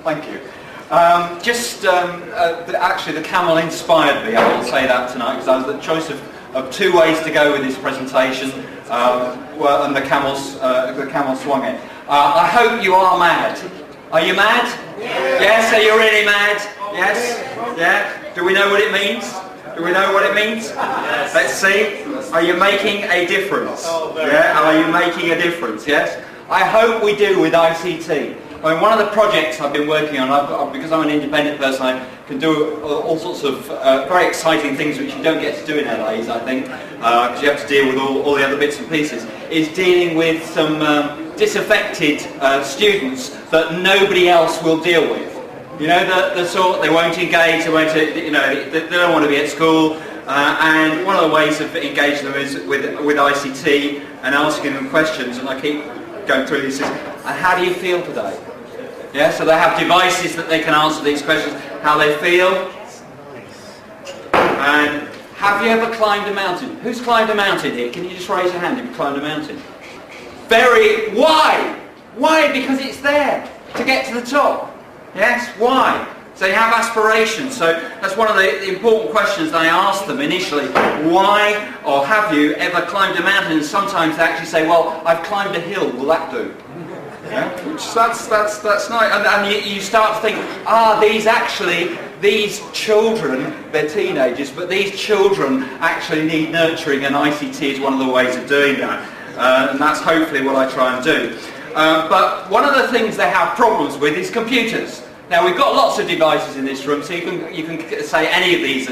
Thank you. Actually, the camel inspired me. I will say that tonight because I was the choice of two ways to go with this presentation, and the camel swung it. I hope you are mad. Are you mad? Yes. Are you really mad? Yes. Yeah. Do we know what it means? Do we know what it means? Yes. Let's see. Are you making a difference? Yeah. Are you making a difference? Yes. I hope we do with ICT. I mean, one of the projects I've been working on, because I'm an independent person, I can do all sorts of very exciting things which you don't get to do in LAs, I think, because you have to deal with all the other bits and pieces, is dealing with some disaffected students that nobody else will deal with. You know, the sort, they won't engage, they won't, you know, they don't want to be at school, and one of the ways of engaging them is with ICT and asking them questions, and I keep going through this, and how do you feel today? Yeah, so they have devices that they can answer these questions, how they feel. And have you ever climbed a mountain? Who's climbed a mountain here? Can you just raise your hand if you climbed a mountain? Why? Why? Because it's there to get to the top. Yes, why? So you have aspirations. So that's one of the important questions that I ask them initially. Why, or have you ever climbed a mountain? And sometimes they actually say, well, I've climbed a hill, will that do? Yeah? Which that's nice. And you start to think, these children, they're teenagers, but these children actually need nurturing, and ICT is one of the ways of doing that. And that's hopefully what I try and do. But one of the things they have problems with is computers. Now, we've got lots of devices in this room, so you can say any of these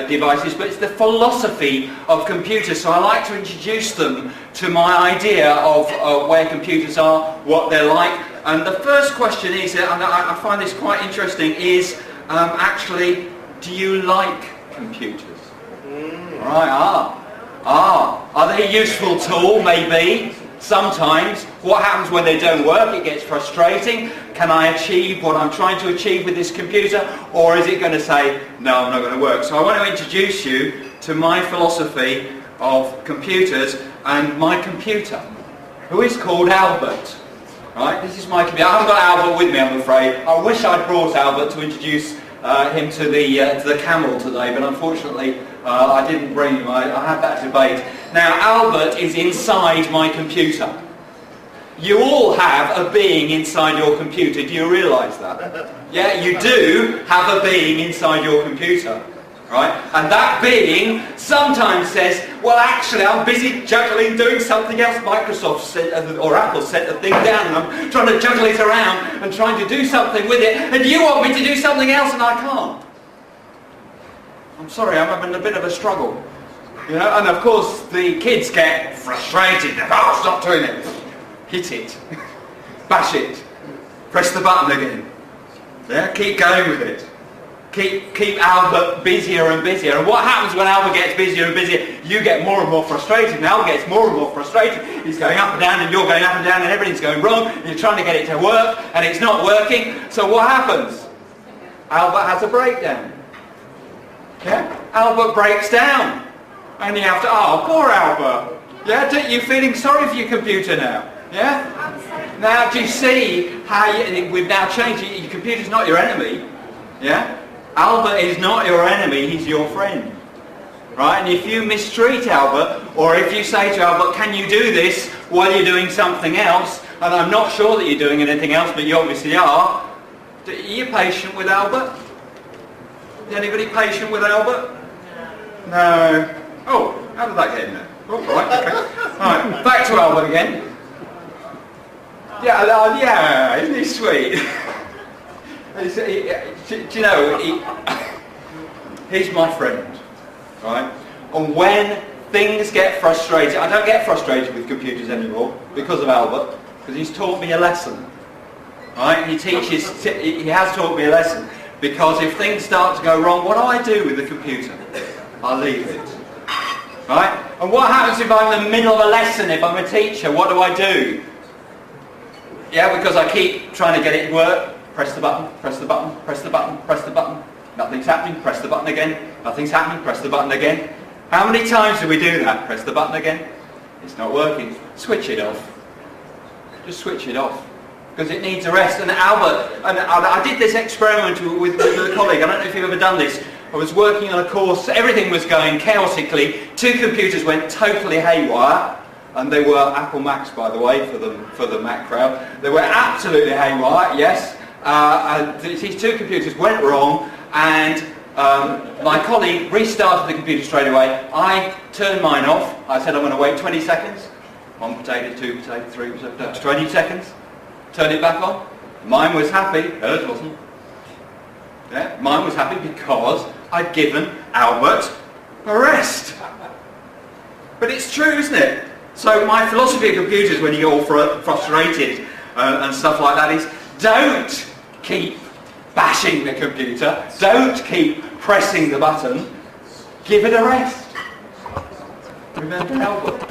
devices, but it's the philosophy of computers. So I like to introduce them to my idea of where computers are, what they're like. And the first question is, and I find this quite interesting, is actually, do you like computers? Right, are they a useful tool? Maybe. Sometimes. What happens when they don't work? It gets frustrating. Can I achieve what I'm trying to achieve with this computer? Or is it going to say, no, I'm not going to work? So I want to introduce you to my philosophy of computers and my computer, who is called Albert. Right? This is my computer. I haven't got Albert with me, I'm afraid. I wish I'd brought Albert to introduce him to the camel today, but unfortunately I didn't bring him. I had that debate. Now, Albert is inside my computer. You all have a being inside your computer. Do you realise that? Yeah, you do have a being inside your computer. Right? And that being sometimes says, well, actually, I'm busy juggling doing something else. Microsoft or Apple sent the thing down, and I'm trying to juggle it around and trying to do something with it, and you want me to do something else, and I can't. I'm sorry, I'm having a bit of a struggle. You know, and of course, the kids get frustrated. Oh, stop doing it. Hit it. Bash it. Press the button again. Yeah, keep going with it. Keep Albert busier and busier. And what happens when Albert gets busier and busier? You get more and more frustrated, and Albert gets more and more frustrated. He's going up and down, and you're going up and down, and everything's going wrong, and you're trying to get it to work, and it's not working. So what happens? Albert has a breakdown. Yeah? Albert breaks down. And you have to, oh, poor Albert. Yeah? You're feeling sorry for your computer now. Yeah? Now, do you see how we've now changed it? Your computer's not your enemy. Yeah? Albert is not your enemy, he's your friend. Right? And if you mistreat Albert, or if you say to Albert, can you do this while you're doing something else, and I'm not sure that you're doing anything else, but you obviously are you patient with Albert? Is anybody patient with Albert? No. Oh, how did that get in there? Oh, right, okay. Alright, back to Albert again. Yeah, isn't he sweet? Do you know, he's my friend, right? And when things get frustrated, I don't get frustrated with computers anymore because of Albert, because he's taught me a lesson, right? He has taught me a lesson, because if things start to go wrong, what do I do with the computer? I leave it, right? And what happens if I'm in the middle of a lesson, if I'm a teacher, what do I do? Yeah, because I keep trying to get it to work. Press the button, press the button, press the button, press the button. Nothing's happening, press the button again. Nothing's happening, press the button again. How many times do we do that? Press the button again. It's not working. Switch it off. Just switch it off. because it needs a rest. And Albert, and I did this experiment with a colleague. I don't know if you've ever done this. I was working on a course, everything was going chaotically, 2 computers went totally haywire, and they were Apple Macs, by the way, for the Mac crowd. They were absolutely haywire, yes. And these 2 computers went wrong, and my colleague restarted the computer straight away. I turned mine off. I said I'm going to wait 20 seconds. 1 potato, 2 potato, 3 potato, 20 seconds. Turn it back on. Mine was happy. Hers wasn't. Yeah, mine was happy because I'd given Albert a rest. But it's true, isn't it? So my philosophy of computers, when you get all frustrated and stuff like that, is don't keep bashing the computer. Don't keep pressing the button. Give it a rest. Remember Albert.